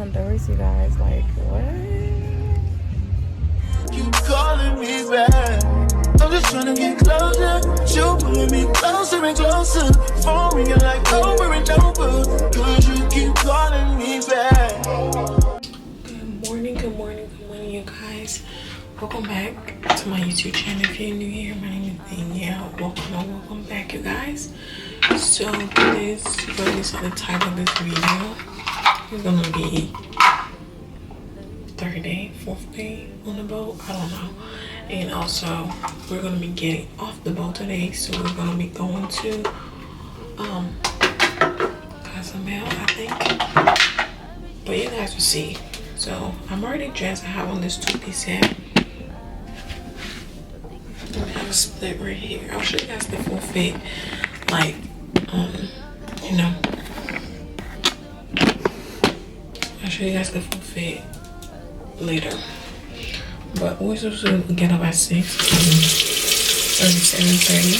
Honduras, you guys. Like, what? You calling me back. I'm just trying to get closer. You pulling me closer and closer. Phone ringing like over and over. Cause you keep calling me back. Good morning, you guys. Welcome back to my YouTube channel. If you're new here, my name is Danielle. Welcome back, you guys. So this, you already saw the title of this video. It's gonna be third day, fourth day on the boat. I don't know. And also, we're gonna be getting off the boat today. So we're gonna be going to Cozumel, I think. But you guys will see. So I'm already dressed. I have on this two-piece set. I have a split right here. I'll show you guys the full fit, like you know, I'll show you guys the full fit later. But we're supposed to get up at 6 and 7:30.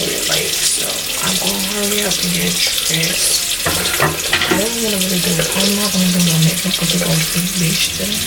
We're late, so I'm gonna hurry up and get dressed. I don't want to really do it. I'm not gonna do my makeup because we're going to the beach today.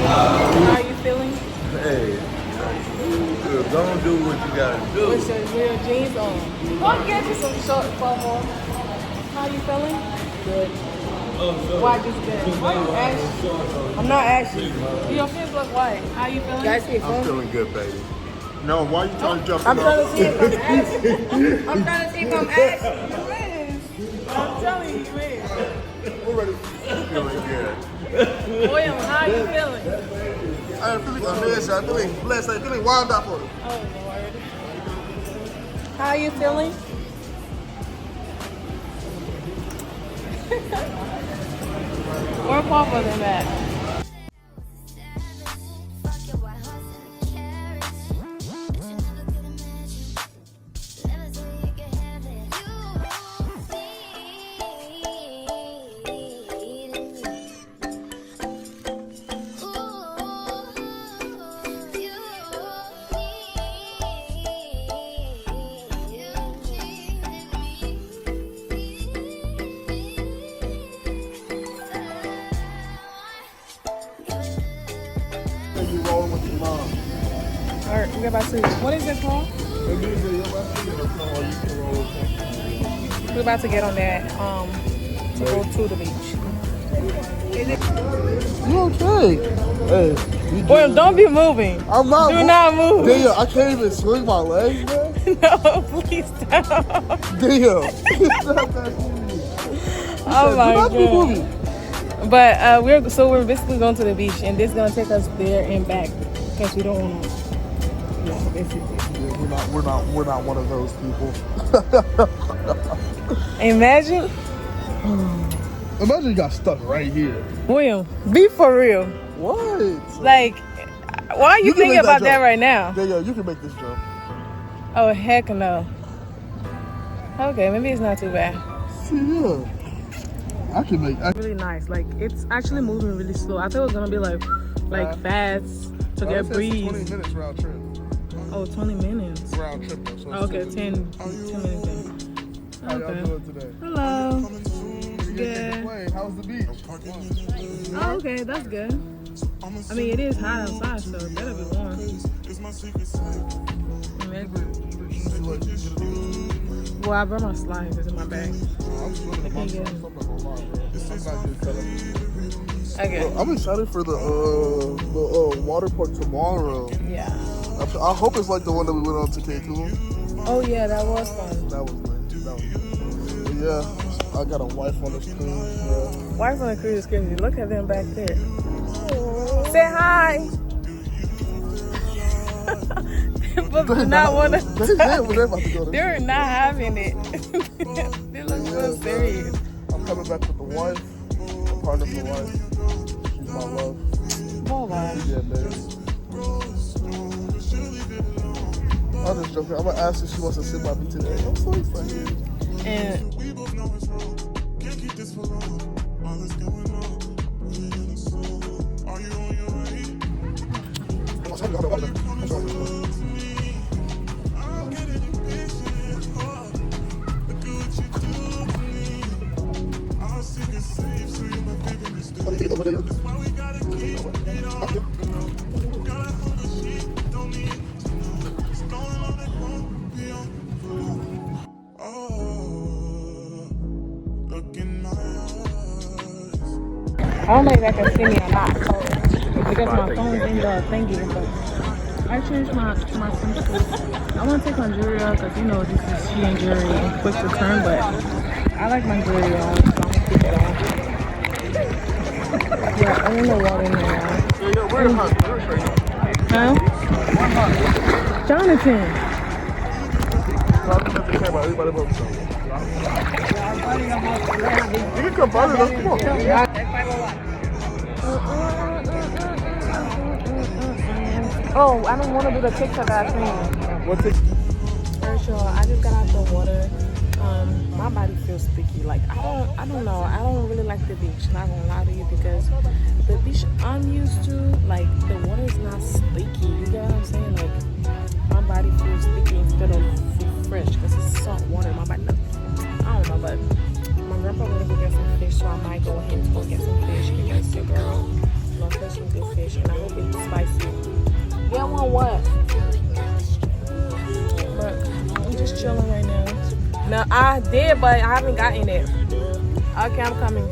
How are you feeling? Hey, don't do what you gotta do. With your jeans on. Go get you some short formal. How you feeling? Good. Why just good? Why you ashy? I'm not ashy. Your face look white. How you feeling? I'm feeling good, baby. No, why are you trying to jump I'm trying to see if I'm ashy. I'm trying to see if I'm ashy. You is. I'm telling you, you is. We're ready. Feeling good. William, how you feeling? I'm feeling amazing. I'm feeling blessed. I'm feeling wonderful. Oh, Lord. How you feeling? Where Papa them at? Alright, we're about to. What is it called? We're about to get on that to go to the beach. Is it? You okay? Hey. William, don't be moving. I'm not. Do not move. Damn, I can't even swing my legs, man. No, please stop. Damn. Oh my God. But we're basically going to the beach, and this is gonna take us there and back because we don't want to. Yeah, basically. Yeah, we're not one of those people. Imagine. Imagine you got stuck right here. William, be for real. What? Like, why are you thinking about that right now? Yeah, you can make this jump. Oh, heck no. Okay, maybe it's not too bad. See, yeah. I can make it. Really nice. Like, it's actually moving really slow. I thought it was going to be like fast to get breeze. 20 minutes round trip. Oh, 20 minutes. Round trip, though. So okay, 10 minutes then. How y'all doing today? Hello. Good. How's the beach? Oh, okay, that's good. I mean, it is hot outside, so it better be warm. Well, I brought my slides. It's in my bag. Okay. I'm excited for the water park tomorrow. Yeah. I hope it's like the one that we went on to Cancun. Oh yeah, that was fun. That was lit. But yeah, I got a wife on this cruise. Wife on the cruise is crazy. Look at them back there. Say hi. But do not want to. They're not having it. They look so serious. I'm coming back with the wife. I'm part of the wife. She's my love. Oh wow. Yeah, man. I'm just joking. I'm gonna ask if she wants to sit by me today. I'm so excited. And we both know it's wrong. Can't keep this for long. All that's going on. Really in the soul. Are you on your way? I'll get it impatient. Look at what you do for me. I'll seek and save so you're my biggest day. That's why we gotta keep it up. Gotta hold the sheet. Don't need it. It's going on and on. Beyond the floor. Oh, look in my eyes. I don't know if I can see me or not, because my phone's in the thingy. But I changed my swimsuit. I want to take my jewelry off because you know this is Shein jewelry and quick return, but I like my jewelry on, so I'm gonna keep it on. Yeah, I'm in the water now. Huh? Jonathan. You can come by us. Come on. Oh, I don't want to do the TikTok thing. What's it? Alright, y'all, I just got out the water. My body feels sticky. Like I don't know. I don't really like the beach. Not gonna lie to you, because the beach I'm used to, like the water is not sticky. You get what I'm saying? Like my body feels sticky instead of fresh because it's salt water. My body, I don't know, but my grandpa wanna go get some fish, so I might go ahead and go get some fish because your girl loves some good fish, and I hope it's spicy. Get one what? But I'm just chilling right now. No, I did, but I haven't gotten it. Okay, I'm coming.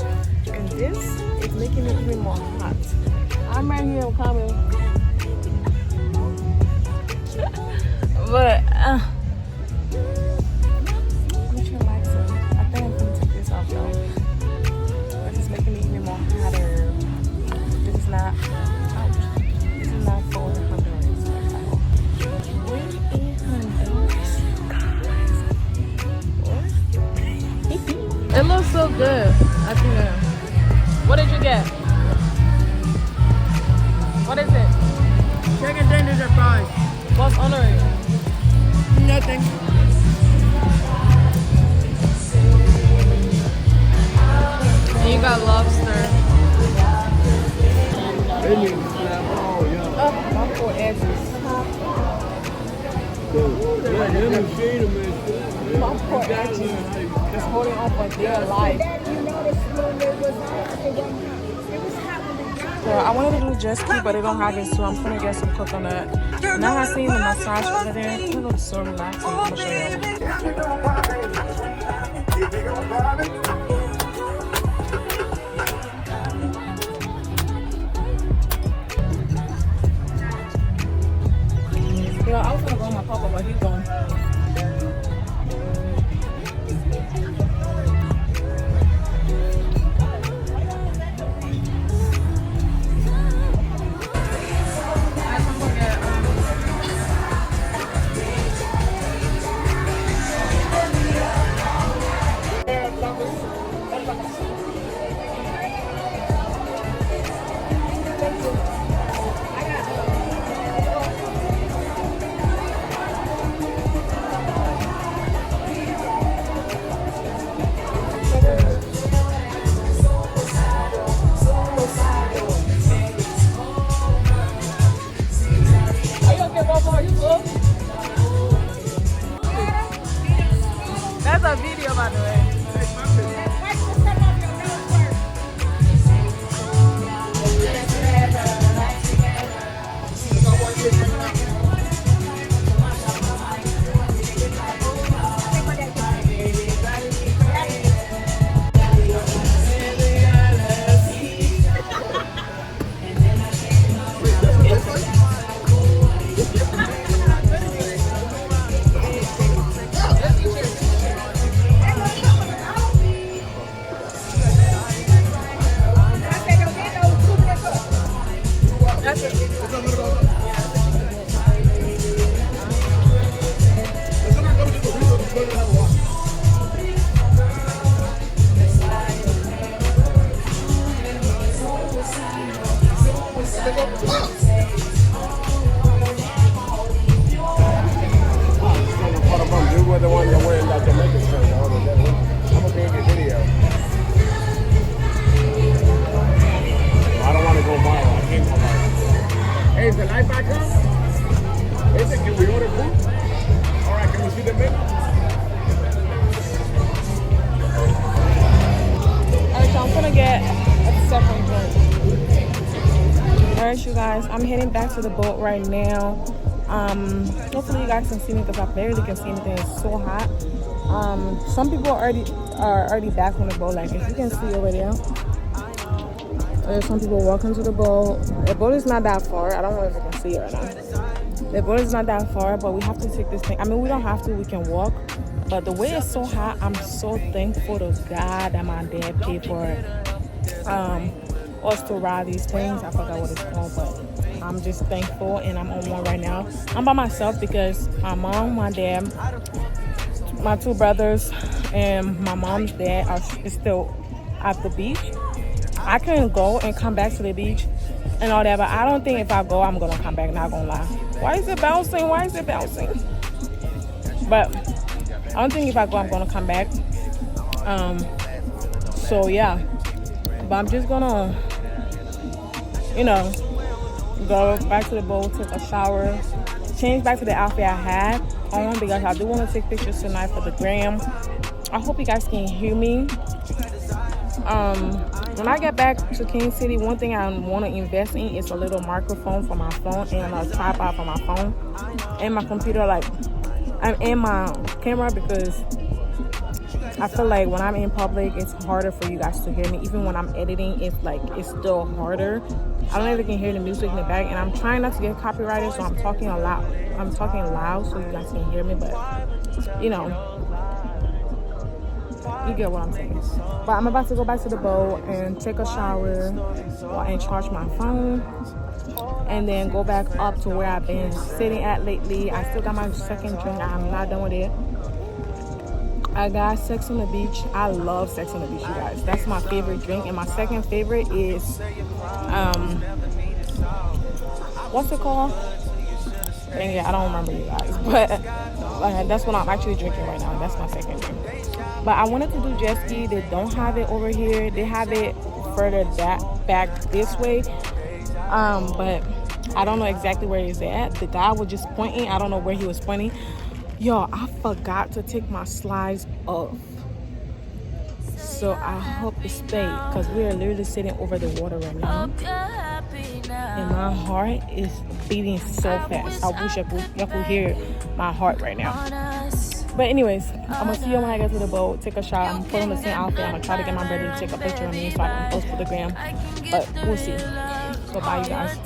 And this is making it even more hot. I'm right here, I'm coming. But, I'm just relaxing. I think I'm gonna take this off, y'all. But it's making me even more hotter. This is not, ouch. This is not for Honduras. We're in Honduras. It looks so good. I think. What did you get? What is it? Chicken tenders or fries? What's under it? Nothing. And you got lobster. Oh, my poor edges. My poor edges. Just holding on for dear life. So I wanted to do jet ski, but they don't have it, so I'm gonna get some coconut Now I seen the massage over there. It looks so relaxing. I'm gonna show you. Yeah, I was gonna go with my papa, but he's gone. That's a video, by the way. Alright, you guys, I'm heading back to the boat right now. Hopefully you guys can see me because I barely can see anything. It's so hot. Some people are already back on the boat. Like if you can see over there, there's some people walking to the boat. The boat is not that far. I don't know if you can see it right now. The boat is not that far, but we have to take this thing. I mean, we don't have to. We can walk. But the way it's so hot, I'm so thankful to God that my dad paid for us to ride these things. I forgot what it's called, but I'm just thankful, and I'm on one right now. I'm by myself because my mom, my dad, my two brothers, and my mom's dad are still at the beach. I can go and come back to the beach and all that, but I don't think if I go, I'm gonna come back. Not gonna lie. Why is it bouncing? Why is it bouncing? But I don't think if I go, I'm gonna come back. So yeah, but I'm just gonna, you know, go back to the boat, take a shower, change back to the outfit I had on because I do want to take pictures tonight for the gram. I hope you guys can hear me. When I get back to King City, one thing I want to invest in is a little microphone for my phone and a tripod for my phone and my computer, like and my camera, because I feel like when I'm in public, it's harder for you guys to hear me. Even when I'm editing, it's still harder. I don't even can hear the music in the back, and I'm trying not to get copyrighted, so I'm talking a lot. I'm talking loud so you guys can hear me, but you know, you get what I'm saying. But I'm about to go back to the boat and take a shower and charge my phone, and then go back up to where I've been sitting at lately. I still got my second drink. I'm not done with it. I got Sex on the Beach. I love Sex on the Beach, you guys. That's my favorite drink. And my second favorite is, what's it called? Dang it, I don't remember, you guys. But that's what I'm actually drinking right now. That's my second drink. But I wanted to do jet ski. They don't have it over here. They have it further back this way. But I don't know exactly where it's at. The guy was just pointing. I don't know where he was pointing. Yo, I forgot to take my slides off, so I hope it stayed, because we are literally sitting over the water right now, and my heart is beating so fast. I wish y'all could hear my heart right now. But anyways, I'm gonna see you when I get to the boat, take a shot. I'm gonna put on the same outfit. I'm gonna try to get my brother to take a picture of me so I can post for the gram. But we'll see. So bye, you guys.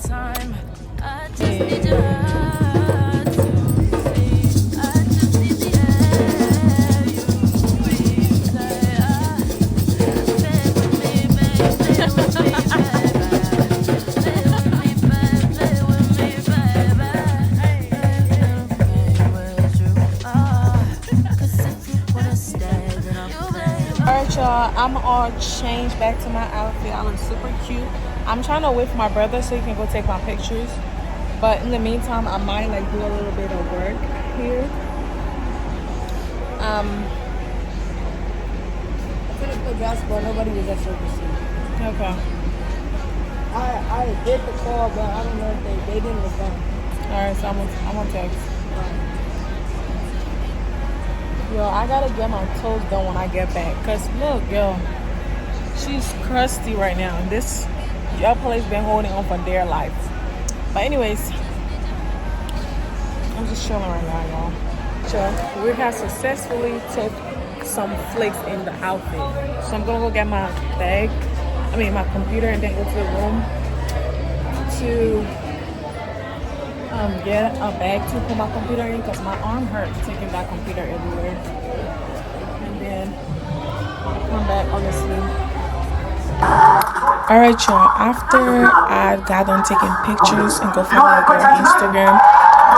Alright y'all, I'm all changed back to my outfit. I look super cute. I'm trying to wait for my brother so he can go take my pictures. But in the meantime, I might like do a little bit of work here. I couldn't put gas, but nobody was at service. Okay. I did the call, but I don't know if they didn't respond. Alright, so I'm gonna text. Yo, I gotta get my toes done when I get back. Cause look, yo, she's crusty right now. This y'all place been holding on for dear life. But anyways, I'm just chilling right now, y'all. So we have successfully took some flicks in the outfit. So I'm gonna go get my bag. My computer, and then go to the room to get a bag to put my computer in because my arm hurts taking that computer everywhere. And then I'll come back, obviously. Alright y'all, after I got done taking pictures and go follow the girl on Instagram,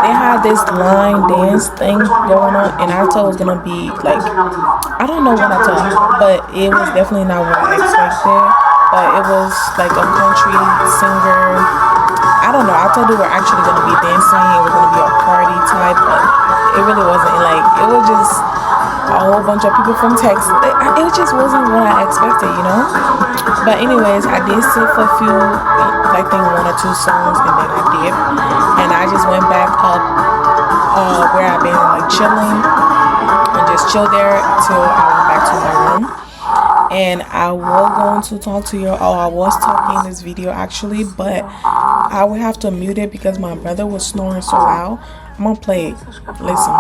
they had this line dance thing going on, and I thought it was gonna be like, I don't know what I thought, but it was definitely not what I expected. But it was like a country singer. I don't know. I thought they were actually gonna be dancing. It was gonna be a party type, but it really wasn't. Like, it was just a whole bunch of people from Texas. It just wasn't what I expected, you know. But anyways, I did sit for a few, like, I think 1 or 2 songs, and then I did, and I just went back up where I've been like chilling, and just chilled there till I went back to my room. And I was going to talk to you. I was talking in this video actually, but I would have to mute it because my brother was snoring so loud. I'm gonna play it. Listen.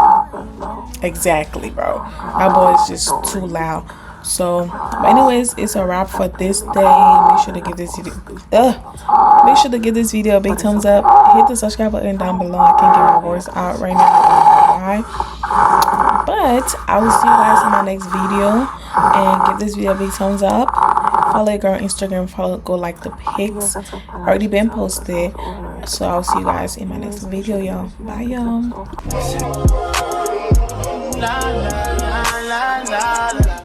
Exactly, bro. My boy is just too loud. So, but anyways, it's a wrap for this day. Make sure to give this video a big thumbs up. Hit the subscribe button down below. I can't get my voice out right now. But I will see you guys in my next video, and give this video a big thumbs up. Follow your girl on Instagram. Go like the pics. Already been posted. So I'll see you guys in my next video, y'all. Bye, y'all.